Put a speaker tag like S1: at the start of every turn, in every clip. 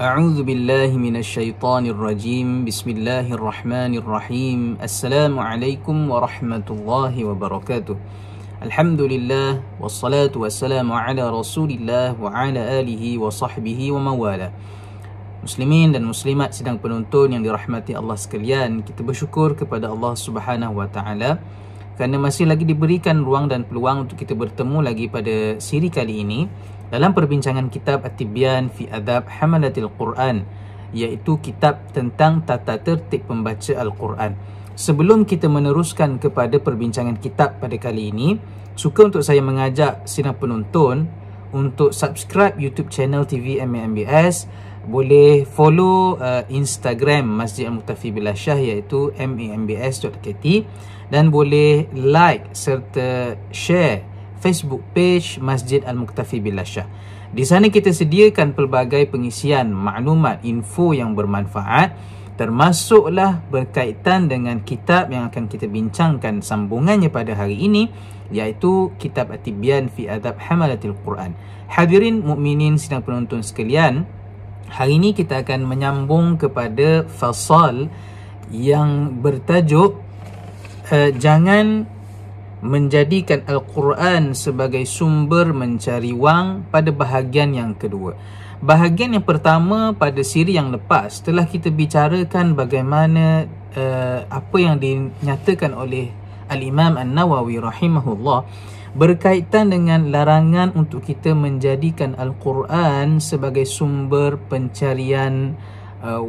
S1: أعوذ بالله من الشيطان الرجيم بسم الله الرحمن الرحيم السلام عليكم ورحمة الله وبركاته الحمد لله والصلاة والسلام على رسول الله وعلى آله وصحبه ومواله. Muslimin dan muslimat sidang penonton yang dirahmati Allah sekalian, kita bersyukur kepada Allah Subhanahu wa taala kerana masih lagi diberikan ruang dan peluang untuk kita bertemu lagi pada siri kali ini dalam perbincangan kitab At-Tibyan fi Adab Hamalatil Quran, iaitu kitab tentang tata tertib pembaca Al-Quran. Sebelum kita meneruskan kepada perbincangan kitab pada kali ini, suka untuk saya mengajak sidang penonton untuk subscribe YouTube channel TV MAMBS, boleh follow Instagram Masjid Al-Muktafi Billah Shah iaitu mambs.kt, dan boleh like serta share Facebook page Masjid Al-Muktafi Billah Shah. Di sana kita sediakan pelbagai pengisian maklumat info yang bermanfaat, termasuklah berkaitan dengan kitab yang akan kita bincangkan sambungannya pada hari ini, iaitu kitab At-Tibyan fi Adab Hamalatil Quran. Hadirin mukminin sidang penonton sekalian, hari ini kita akan menyambung kepada fasal yang bertajuk jangan menjadikan Al-Quran sebagai sumber mencari wang pada bahagian yang kedua. Bahagian yang pertama pada siri yang lepas telah kita bicarakan bagaimana apa yang dinyatakan oleh Al-Imam An-Nawawi rahimahullah berkaitan dengan larangan untuk kita menjadikan Al-Quran sebagai sumber pencarian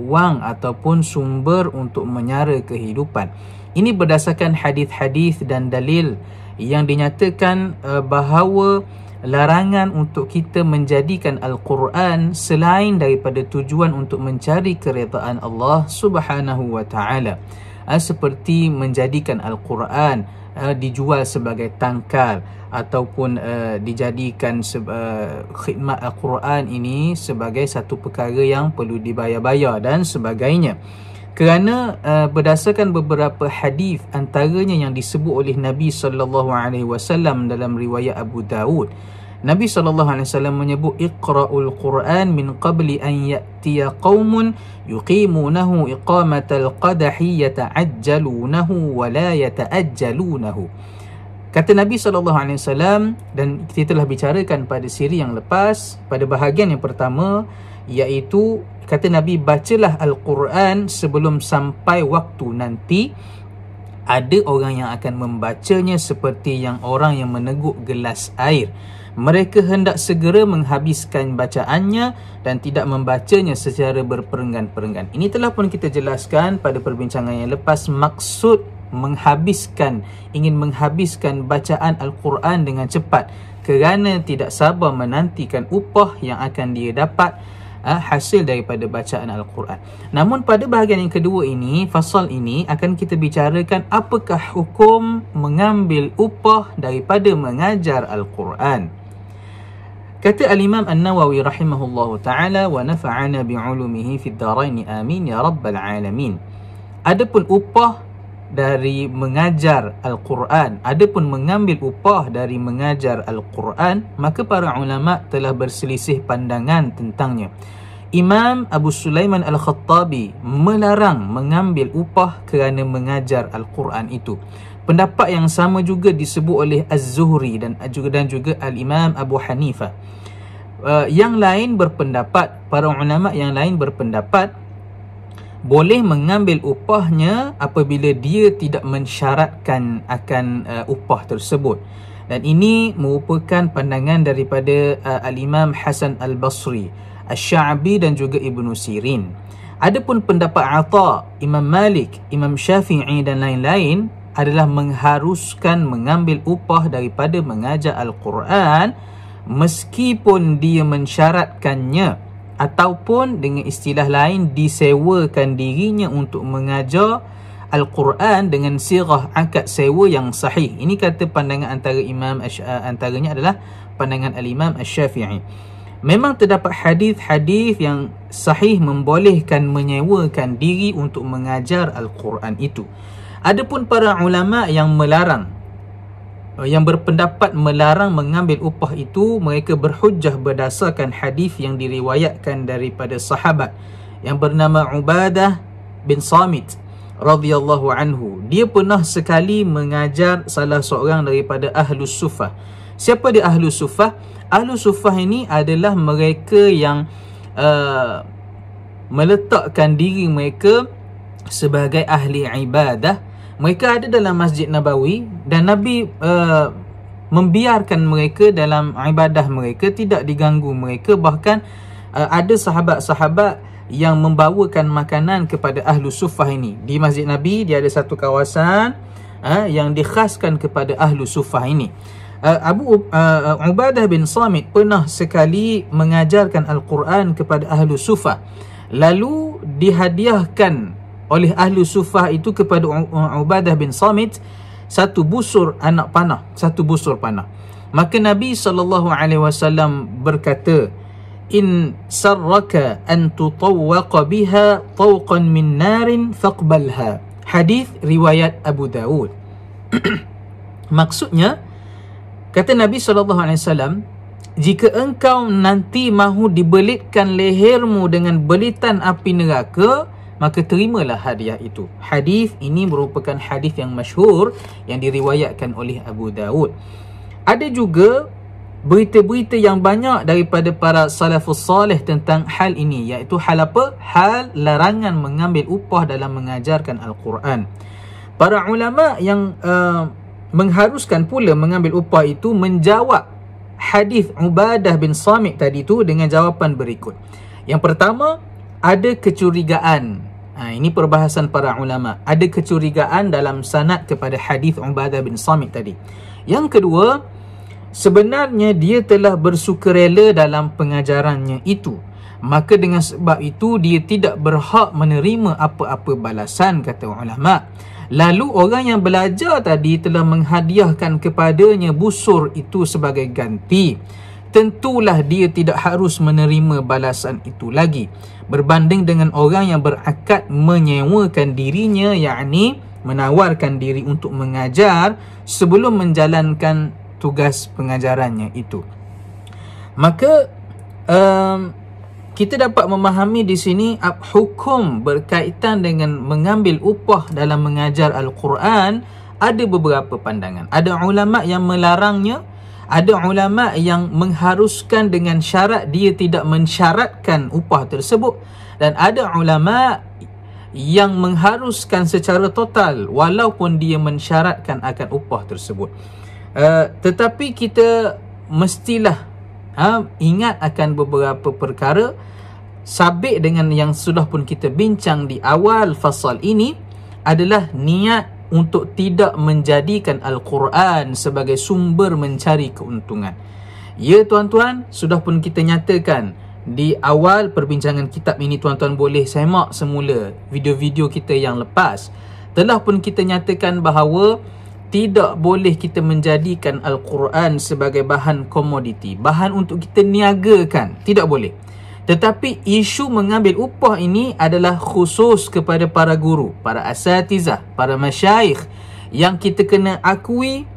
S1: wang ataupun sumber untuk menyara kehidupan. Ini berdasarkan hadis-hadis dan dalil yang dinyatakan bahawa larangan untuk kita menjadikan Al-Quran selain daripada tujuan untuk mencari keredaan Allah Subhanahu wa taala, seperti menjadikan Al-Quran dijual sebagai tangkal ataupun dijadikan khidmat Al-Quran ini sebagai satu perkara yang perlu dibayar-bayar dan sebagainya. Kerana berdasarkan beberapa hadis, antaranya yang disebut oleh Nabi SAW dalam riwayat Abu Daud, Nabi SAW menyebut iqra'ul Quran min qabli an ya'tiya qaumun yuqimunahu iqamatal qadahi yata'ajjalunahu wa la yata'ajjalunahu. Kata Nabi SAW, dan kita telah bicarakan pada siri yang lepas pada bahagian yang pertama, iaitu kata Nabi, bacalah Al-Quran sebelum sampai waktu nanti ada orang yang akan membacanya seperti yang orang yang meneguk gelas air. Mereka hendak segera menghabiskan bacaannya dan tidak membacanya secara berperenggan-perenggan. Ini telah pun kita jelaskan pada perbincangan yang lepas, maksud ingin menghabiskan bacaan Al-Quran dengan cepat kerana tidak sabar menantikan upah yang akan dia dapat hasil daripada bacaan Al-Quran. Namun pada bahagian yang kedua ini, fasal ini akan kita bicarakan apakah hukum mengambil upah daripada mengajar Al-Quran. Kata Al-Imam An-Nawawi rahimahullahu ta'ala, wa nafa'ana bi'ulumihi fid daraini amin ya rabbal alamin. Adapun upah dari mengajar Al-Quran, adapun mengambil upah dari mengajar Al-Quran, maka para ulama telah berselisih pandangan tentangnya. Imam Abu Sulaiman Al-Khattabi melarang mengambil upah kerana mengajar Al-Quran itu. Pendapat yang sama juga disebut oleh Az-Zuhri dan juga Al-Imam Abu Hanifah. Yang lain berpendapat, para ulama yang lain berpendapat boleh mengambil upahnya apabila dia tidak mensyaratkan akan upah tersebut. Dan ini merupakan pandangan daripada Al-Imam Hasan Al-Basri, Asy-Sya'bi dan juga Ibnu Sirin. Adapun pendapat Atha, Imam Malik, Imam Syafi'i dan lain-lain adalah mengharuskan mengambil upah daripada mengajar Al-Quran meskipun dia mensyaratkannya, ataupun dengan istilah lain disewakan dirinya untuk mengajar Al-Quran dengan sirah akad sewa yang sahih. Ini kata pandangan antaranya adalah pandangan Al-Imam Asy-Syafi'i. Memang terdapat hadis-hadis yang sahih membolehkan menyewakan diri untuk mengajar Al-Quran itu. Adapun para ulama yang melarang yang berpendapat melarang mengambil upah itu, mereka berhujjah berdasarkan hadis yang diriwayatkan daripada sahabat yang bernama Ubadah bin Samit radhiyallahu anhu. Dia pernah sekali mengajar salah seorang daripada Ahlus Suffah. Siapa dia Ahlus Suffah? Ahlus Suffah ini adalah mereka yang meletakkan diri mereka sebagai ahli ibadah. Mereka ada dalam Masjid Nabawi dan Nabi membiarkan mereka dalam ibadah mereka, tidak diganggu mereka. Bahkan ada sahabat-sahabat yang membawakan makanan kepada Ahlus Suffah ini. Di Masjid Nabi dia ada satu kawasan yang dikhaskan kepada Ahlus Suffah ini. Ubadah bin Samit pernah sekali mengajarkan Al-Quran kepada Ahlus Suffah. Lalu dihadiahkan oleh Ahlus Suffah itu kepada Ubadah bin Samit satu busur anak panah, satu busur panah. Maka Nabi SAW berkata, in sarraka an tutawwaqa biha tawqan min narin faqbalha. Hadis riwayat Abu Daud. Maksudnya, kata Nabi SAW, jika engkau nanti mahu dibelitkan lehermu dengan belitan api neraka, maka terimalah hadiah itu. Hadis ini merupakan hadis yang masyhur yang diriwayatkan oleh Abu Daud. Ada juga berita-berita yang banyak daripada para salafus salih tentang hal ini, iaitu hal apa? Hal larangan mengambil upah dalam mengajarkan Al-Quran. Para ulama yang mengharuskan pula mengambil upah itu menjawab hadis Ubadah bin Samit tadi itu dengan jawapan berikut. Yang pertama, ada kecurigaan. Ini perbahasan para ulama. Ada kecurigaan dalam sanad kepada hadis Ubadah bin Samit tadi. Yang kedua, sebenarnya dia telah bersukarela dalam pengajarannya itu. Maka dengan sebab itu dia tidak berhak menerima apa-apa balasan, kata ulama. Lalu orang yang belajar tadi telah menghadiahkan kepadanya busur itu sebagai ganti. Tentulah dia tidak harus menerima balasan itu lagi, berbanding dengan orang yang berakad menyewakan dirinya, yakni menawarkan diri untuk mengajar sebelum menjalankan tugas pengajarannya itu. Maka kita dapat memahami di sini hukum berkaitan dengan mengambil upah dalam mengajar Al-Quran. Ada beberapa pandangan. Ada ulama yang melarangnya, ada ulama yang mengharuskan dengan syarat dia tidak mensyaratkan upah tersebut, dan ada ulama yang mengharuskan secara total walaupun dia mensyaratkan akan upah tersebut. Tetapi kita mestilah ingat akan beberapa perkara sabit dengan yang sudah pun kita bincang di awal fasal ini, adalah niat untuk tidak menjadikan Al-Quran sebagai sumber mencari keuntungan. Ya tuan-tuan, sudah pun kita nyatakan di awal perbincangan kitab ini. Tuan-tuan boleh semak semula video-video kita yang lepas. Telah pun kita nyatakan bahawa tidak boleh kita menjadikan Al-Quran sebagai bahan komoditi, bahan untuk kita niagakan. Tidak boleh. Tetapi isu mengambil upah ini adalah khusus kepada para guru, para asatizah, para masyayikh, yang kita kena akui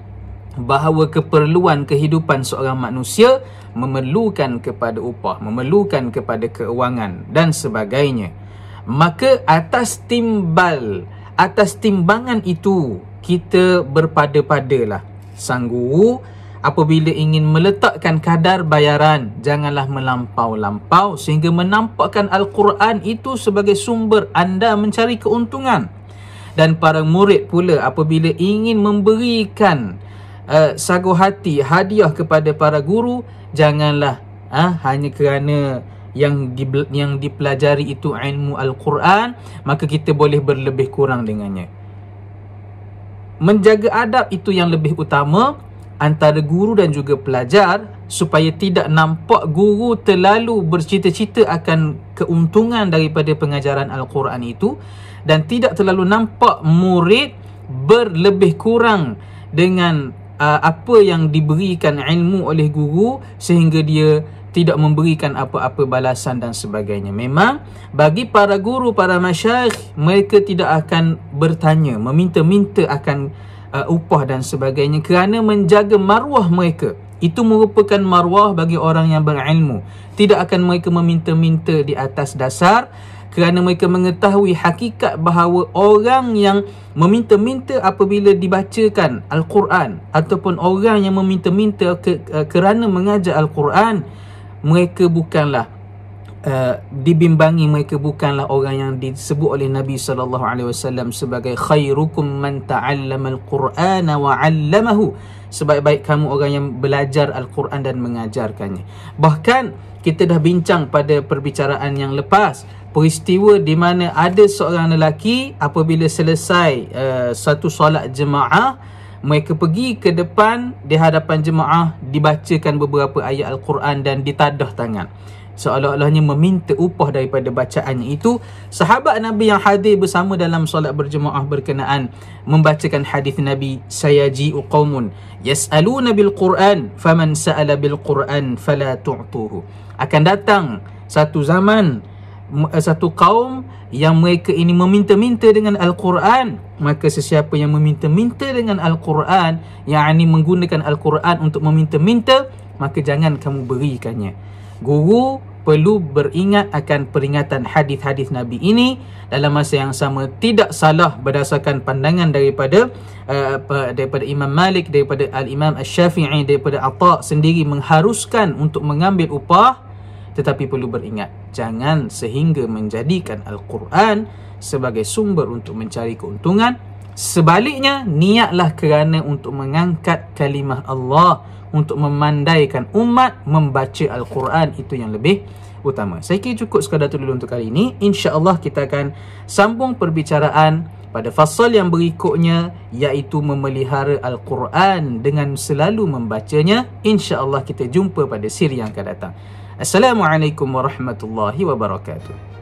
S1: bahawa keperluan kehidupan seorang manusia memerlukan kepada upah, memerlukan kepada keuangan dan sebagainya. Maka atas timbangan itu kita berpada-padalah. Sang guru apabila ingin meletakkan kadar bayaran, janganlah melampau-lampau sehingga menampakkan Al-Quran itu sebagai sumber anda mencari keuntungan. Dan para murid pula apabila ingin memberikan sagu hati, hadiah kepada para guru, janganlah hanya kerana yang dipelajari itu ilmu Al-Quran, maka kita boleh berlebih kurang dengannya. Menjaga adab itu yang lebih utama antara guru dan juga pelajar, supaya tidak nampak guru terlalu bercita-cita akan keuntungan daripada pengajaran Al-Quran itu, dan tidak terlalu nampak murid berlebih kurang dengan apa yang diberikan ilmu oleh guru sehingga dia tidak memberikan apa-apa balasan dan sebagainya. Memang bagi para guru, para masyayikh, mereka tidak akan bertanya, meminta-minta akan upah dan sebagainya, kerana menjaga maruah mereka. Itu merupakan maruah bagi orang yang berilmu. Tidak akan mereka meminta-minta di atas dasar, kerana mereka mengetahui hakikat bahawa orang yang meminta-minta apabila dibacakan Al-Quran, ataupun orang yang meminta-minta kerana mengajar Al-Quran, mereka bukanlah dibimbangi, mereka bukanlah orang yang disebut oleh Nabi SAW sebagai khairukum man ta'allama al-Qur'ana wa 'allamahu. Sebaik-baik kamu orang yang belajar Al-Quran dan mengajarkannya. Bahkan kita dah bincang pada perbicaraan yang lepas peristiwa di mana ada seorang lelaki apabila selesai satu solat jemaah, mereka pergi ke depan di hadapan jemaah, dibacakan beberapa ayat Al-Quran dan ditadah tangan, seolah-olahnya meminta upah daripada bacaannya itu. Sahabat Nabi yang hadir bersama dalam solat berjemaah berkenaan membacakan hadis Nabi, sayaji'u qaumun yas'aluna bil Quran faman sa'ala bil Quran fala tu'tuhu. Akan datang satu zaman, satu kaum yang mereka ini meminta-minta dengan Al-Quran, maka sesiapa yang meminta-minta dengan Al-Quran, yakni menggunakan Al-Quran untuk meminta-minta, maka jangan kamu berikannya. Guru perlu beringat akan peringatan hadis-hadis Nabi ini. Dalam masa yang sama, tidak salah berdasarkan pandangan daripada Imam Malik, daripada Al-Imam Asy-Syafi'i, daripada Atha sendiri mengharuskan untuk mengambil upah. Tetapi perlu beringat, jangan sehingga menjadikan Al-Quran sebagai sumber untuk mencari keuntungan. Sebaliknya, niatlah kerana untuk mengangkat kalimah Allah, untuk memandaikan umat membaca Al-Quran. Itu yang lebih utama. Saya kira cukup sekadar itu dulu untuk kali ini. InsyaAllah kita akan sambung perbicaraan pada fasal yang berikutnya, iaitu memelihara Al-Quran dengan selalu membacanya. InsyaAllah kita jumpa pada siri yang akan datang. Assalamualaikum warahmatullahi wabarakatuh.